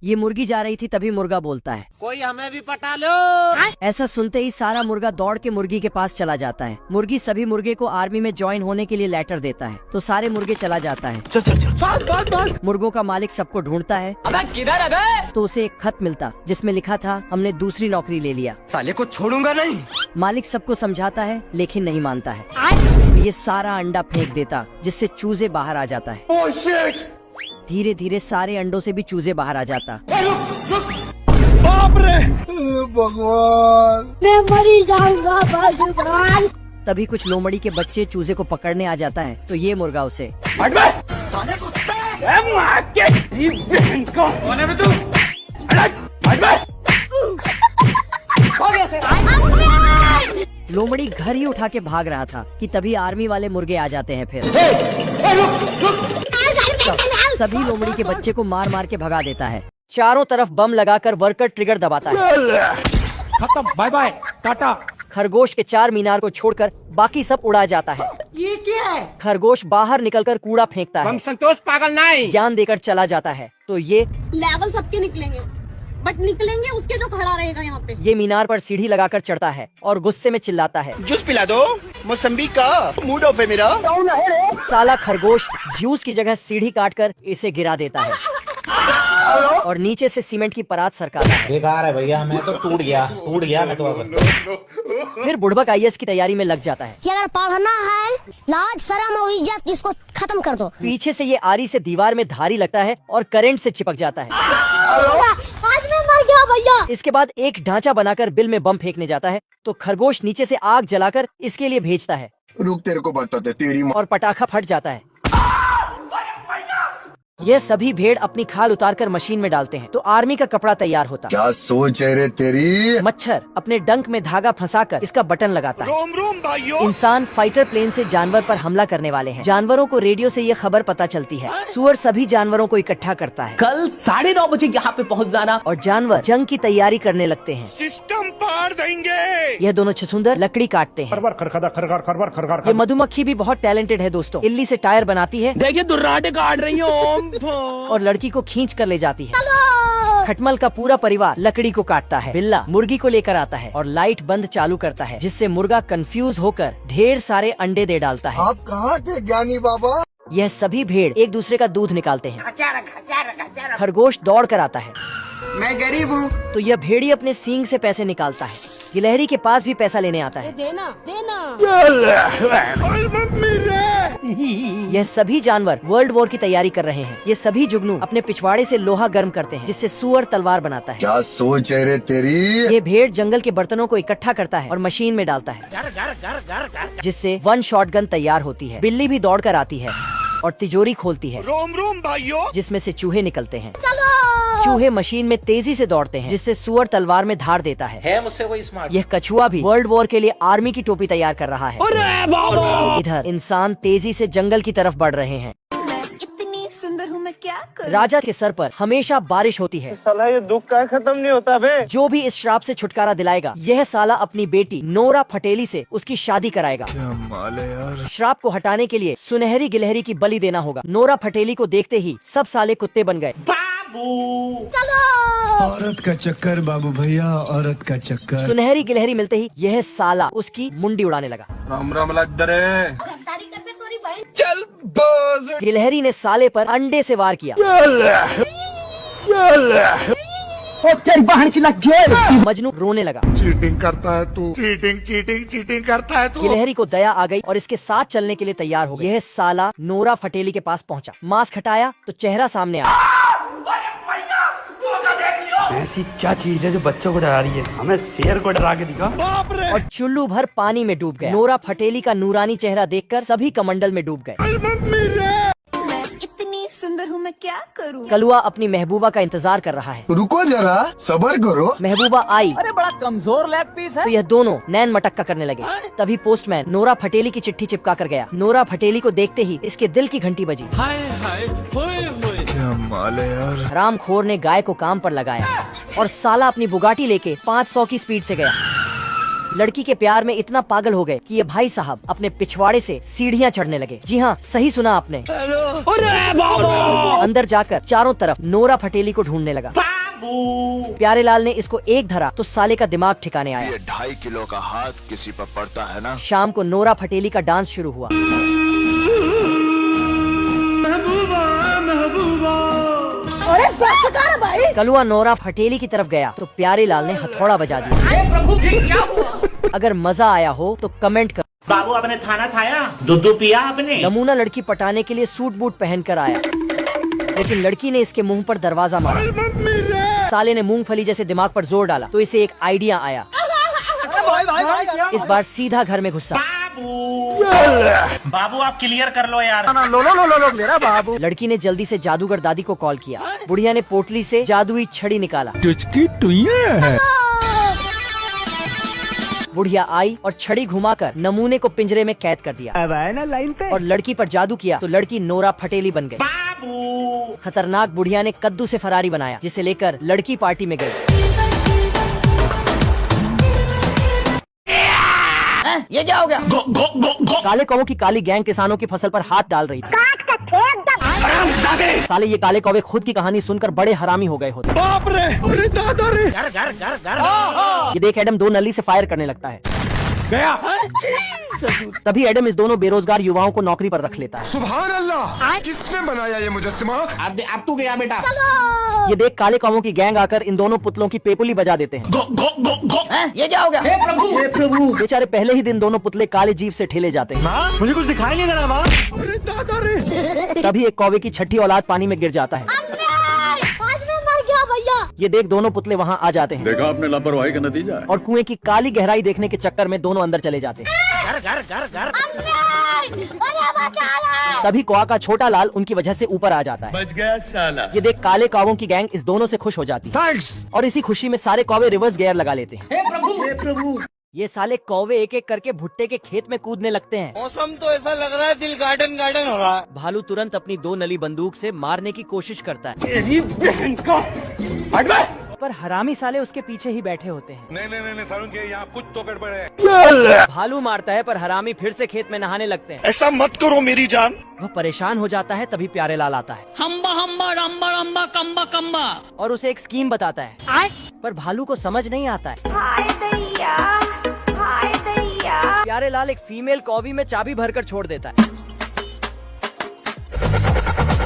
ये मुर्गी जा रही थी तभी मुर्गा बोलता है, कोई हमें भी पटा लो। ऐसा सुनते ही सारा मुर्गा दौड़ के मुर्गी के पास चला जाता है। मुर्गी सभी मुर्गे को आर्मी में ज्वाइन होने के लिए लेटर देता है, तो सारे मुर्गे चला जाता है। मुर्गों का मालिक सबको ढूंढता है। अबे किधर है? तो उसे एक खत मिलता जिसमें लिखा था, हमने दूसरी नौकरी ले लिया। साले को छोड़ूंगा नहीं। मालिक सबको समझाता है लेकिन नहीं मानता है। तो ये सारा अंडा फेंक देता जिससे चूजे बाहर आ जाता है। धीरे धीरे सारे अंडों से भी चूजे बाहर आ जाता। बाप रे भगवान, मैं मरी जाऊंगा भगवान। तभी कुछ लोमड़ी के बच्चे चूजे को पकड़ने आ जाता है, तो ये मुर्गा उसे लोमड़ी घर ही उठा के भाग रहा था कि तभी आर्मी वाले मुर्गे आ जाते हैं। फिर सभी लोमड़ी के बच्चे को मार मार के भगा देता है। चारों तरफ बम लगाकर वर्कर ट्रिगर दबाता है। खत्म, बाय बाय, टाटा। खरगोश के 4 मीनार को छोड़कर बाकी सब उड़ा जाता है। ये क्या है? खरगोश बाहर निकलकर कूड़ा फेंकता है। हम संतोष पागल नहीं। ज्ञान देकर चला जाता है। तो ये लेवल सबके निकलेंगे, बट निकलेंगे उसके जो खड़ा रहेगा यहाँ पे। ये मीनार पर सीढ़ी लगाकर चढ़ता है और गुस्से में चिल्लाता है, जूस पिला दो, मौसम्बी का मूड ऑफ है मेरा। साला खरगोश जूस की जगह सीढ़ी काटकर इसे गिरा देता है और नीचे से सीमेंट की परात सरकाता है। बेकार है भैया, मैं तो टूट गया मैं तो अब। फिर बुड़बक IAS की तैयारी में लग जाता है कि अगर पढ़ना है, लाज शर्म और इज्जत इसको खत्म कर दो। पीछे से ये आरी से दीवार में धारी लगता है और करंट से चिपक जाता है। आज मैं मर गया भैया। इसके बाद एक ढांचा बनाकर बिल में बम फेंकने जाता है, तो खरगोश नीचे से आग जलाकर इसके लिए भेजता है। रुक, तेरे को बताते तेरी और पटाखा फट जाता है। यह सभी भेड़ अपनी खाल उतारकर मशीन में डालते हैं, तो आर्मी का कपड़ा तैयार होता है। क्या सोच है रे तेरी? मच्छर अपने डंक में धागा फंसाकर इसका बटन लगाता है। रोम रोम भाइयों। इंसान फाइटर प्लेन से जानवर पर हमला करने वाले हैं। जानवरों को रेडियो से ये खबर पता चलती है। सुअर सभी जानवरों को इकट्ठा करता है। कल 9:30 बजे यहाँ पे पहुँच जाना। और जानवर जंग की तैयारी करने लगते हैं। सिस्टम पार देंगे। यह दोनों छछूंदर लकड़ी काटते हैं। ये मधुमक्खी भी बहुत टैलेंटेड है दोस्तों। इल्ली से टायर बनाती है। देखिए दुर्राटे काट रही हो। और लड़की को खींच कर ले जाती है। खटमल का पूरा परिवार लकड़ी को काटता है। बिल्ला मुर्गी को लेकर आता है और लाइट बंद चालू करता है, जिससे मुर्गा कंफ्यूज होकर ढेर सारे अंडे दे डालता है। आप कहाँ थे ज्ञानी बाबा? यह सभी भेड़ एक दूसरे का दूध निकालते हैं। खरगोश दौड़ कर आता है। मैं गरीब हूँ। तो यह भेड़ी अपने सींग से पैसे निकालता है। गिलहरी के पास भी पैसा लेने आता है। देना देना। यह सभी जानवर वर्ल्ड वॉर की तैयारी कर रहे हैं। ये सभी जुगनू अपने पिछवाड़े से लोहा गर्म करते हैं, जिससे सुअर तलवार बनाता है। क्या सोच है रे तेरी? ये भेड़ जंगल के बर्तनों को इकट्ठा करता है और मशीन में डालता है, जिससे 1 शॉटगन तैयार होती है। बिल्ली भी दौड़ कर आती है और तिजोरी खोलती है, रोम रोम भाइयों, जिसमें से चूहे निकलते हैं। चूहे मशीन में तेजी से दौड़ते हैं, जिससे सुअर तलवार में धार देता है। मुझसे कोई स्मार्ट। यह कछुआ भी वर्ल्ड वॉर के लिए आर्मी की टोपी तैयार कर रहा है। इधर इंसान तेजी से जंगल की तरफ बढ़ रहे हैं। इतनी सुंदर हूँ मैं, क्या करूँ? राजा के सर पर हमेशा बारिश होती है। साला ये दुख का खत्म नहीं होता बे। जो भी इस श्राप से छुटकारा दिलाएगा, यह साला अपनी बेटी नोरा फटेली से उसकी शादी कराएगा। क्या माल है यार। श्राप को हटाने के लिए सुनहरी गिलहरी की बलि देना होगा। नोरा फटेली को देखते ही सब साले कुत्ते बन गए। औरत का चक्कर बाबू भैया, औरत का चक्कर। सुनहरी गिलहरी मिलते ही यह साला उसकी मुंडी उड़ाने लगा। राम राम लद्दरे। गद्दारी कर फिर थोड़ी बहन। चल बस। गिलहरी ने साले पर अंडे से वार किया। मजनू रोने लगा। चीटिंग करता है तू, चीटिंग करता है तू। गिलहरी को दया आ गई और इसके साथ चलने के लिए तैयार हो गई। यह साला नोरा फटेली के पास पहुंचा। मास्क हटाया तो चेहरा सामने आया। ऐसी क्या चीज है जो बच्चों को डरा रही है? हमें शेर को डरा के दिखा। और चुल्लू भर पानी में डूब गया। नोरा फटेली का नूरानी चेहरा देखकर सभी कमंडल में डूब गए। मैं इतनी सुंदर हूँ मैं, क्या करूँ? कलुआ अपनी महबूबा का इंतजार कर रहा है। रुको जरा, सबर करो। महबूबा आई अरे बड़ा कमजोर लेग पीस है। तो यह दोनों नैन मटक्का करने लगे। तभी पोस्टमैन नोरा फटेली की चिट्ठी चिपका कर गया। नोरा फटेली को देखते ही इसके दिल की घंटी बजी। क्या माल है यार। हरामखोर ने गाय को काम पर लगाया और साला अपनी बुगाटी लेके 500 की स्पीड से गया। लड़की के प्यार में इतना पागल हो गए कि ये भाई साहब अपने पिछवाड़े से सीढ़ियाँ चढ़ने लगे। जी हाँ, सही सुना आपने। अंदर जाकर चारों तरफ नोरा फटेली को ढूंढने लगा। प्यारे लाल ने इसको एक धरा तो साले का दिमाग ठिकाने आया। 2.5 किलो का हाथ किसी पर पड़ता है ना। शाम को नोरा फटेली का डांस शुरू हुआ। अरे बस कर भाई। कलुआ नोरा फटेली की तरफ गया तो प्यारे लाल ने हथौड़ा बजा दिया। प्रभु ये क्या हुआ? अगर मजा आया हो तो कमेंट कर। बाबू आपने खाना खाया, दूध पिया आपने? नमूना लड़की पटाने के लिए सूट बूट पहन कर आया, लेकिन लड़की ने इसके मुंह पर दरवाजा मारा। साले ने मूंगफली जैसे दिमाग पर जोर डाला तो इसे एक आइडिया आया। इस बार सीधा घर में घुसा। बाबू आप क्लियर कर लो यार। लो मेरा बाबू। लड़की ने जल्दी से जादूगर दादी को कॉल किया। बुढ़िया ने पोटली से जादुई छड़ी निकाला। बुढ़िया आई और छड़ी घुमाकर नमूने को पिंजरे में कैद कर दिया। अब आए ना लाइन पे। और लड़की पर जादू किया तो लड़की नोरा फटेली बन गई। बाबू खतरनाक बुढ़िया ने कद्दू से फरारी बनाया, जिसे लेकर लड़की पार्टी में गई। ये क्या हो गया? काले कौवों की काली गैंग किसानों की फसल पर हाथ डाल रही थी। साले ये काले कौवे खुद की कहानी सुनकर बड़े हरामी हो गए होते। बाप रे, अरे दादा रे। ये देख एडम दो नली से फायर करने लगता है। गया। तभी एडम इस दोनों बेरोजगार युवाओं को नौकरी पर रख लेता है। सुभान अल्लाह, किसने बनाया ये मुजस्समा? अब तू गया बेटा। ये देख काले कौवों की गैंग आकर इन दोनों पुतलों की पेपुली बजा देते हैं। ये क्या हो गया? हे प्रभु। बेचारे पहले ही दिन दोनों पुतले काले जीव से ठेले जाते हैं। मुझे कुछ दिखाई नहीं दे रहा। अरे दादा रे। तभी एक कौवे की छठी औलाद पानी में गिर जाता है। आज मैं मर गया भैया। ये देख दोनों पुतले वहाँ आ जाते हैं। देखा आपने लापरवाही का नतीजा है। और कुएं की काली गहराई देखने के चक्कर में दोनों अंदर चले जाते हैं। तभी कौवा का छोटा लाल उनकी वजह से ऊपर आ जाता है। बच गया साला। ये देख काले कौवों की गैंग इस दोनों से खुश हो जाती है। थैंक्स। और इसी खुशी में सारे कौवे रिवर्स गियर लगा लेते हैं। हे प्रभु। ये साले कौवे एक एक करके भुट्टे के खेत में कूदने लगते हैं। मौसम तो ऐसा लग रहा है दिल गार्डन गार्डन हो रहा है। भालू तुरंत अपनी 2 नली बंदूक से मारने की कोशिश करता है, पर हरामी साले उसके पीछे ही बैठे होते हैं। नहीं सारुण के यहाँ कुछ तो गड़बड़ है। भालू मारता है पर हरामी फिर से खेत में नहाने लगते हैं। ऐसा मत करो मेरी जान। वह परेशान हो जाता है। तभी प्यारे लाल आता है हम्बा रंबा रंबा कम्बा कम्बा। और उसे एक स्कीम बताता है, पर भालू को समझ नहीं आता है। प्यारे लाल एक फीमेल कौवी में चाबी भरकर छोड़ देता है।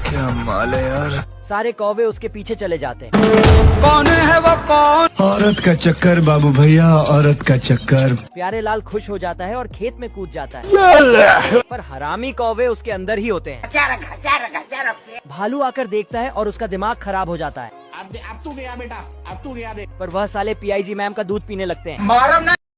क्या माल है यार। सारे कौवे उसके पीछे चले जाते हैं। कौन है वो कौन? औरत का चक्कर बाबू भैया, औरत का चक्कर। प्यारे लाल खुश हो जाता है और खेत में कूद जाता है, पर हरामी कौवे उसके अंदर ही होते हैं। भालू आकर देखता है और उसका दिमाग खराब हो जाता है। अब तू गया बेटा। अब तू गया देख। पर वह साले PIG मैम का दूध पीने लगते हैं। मारम ना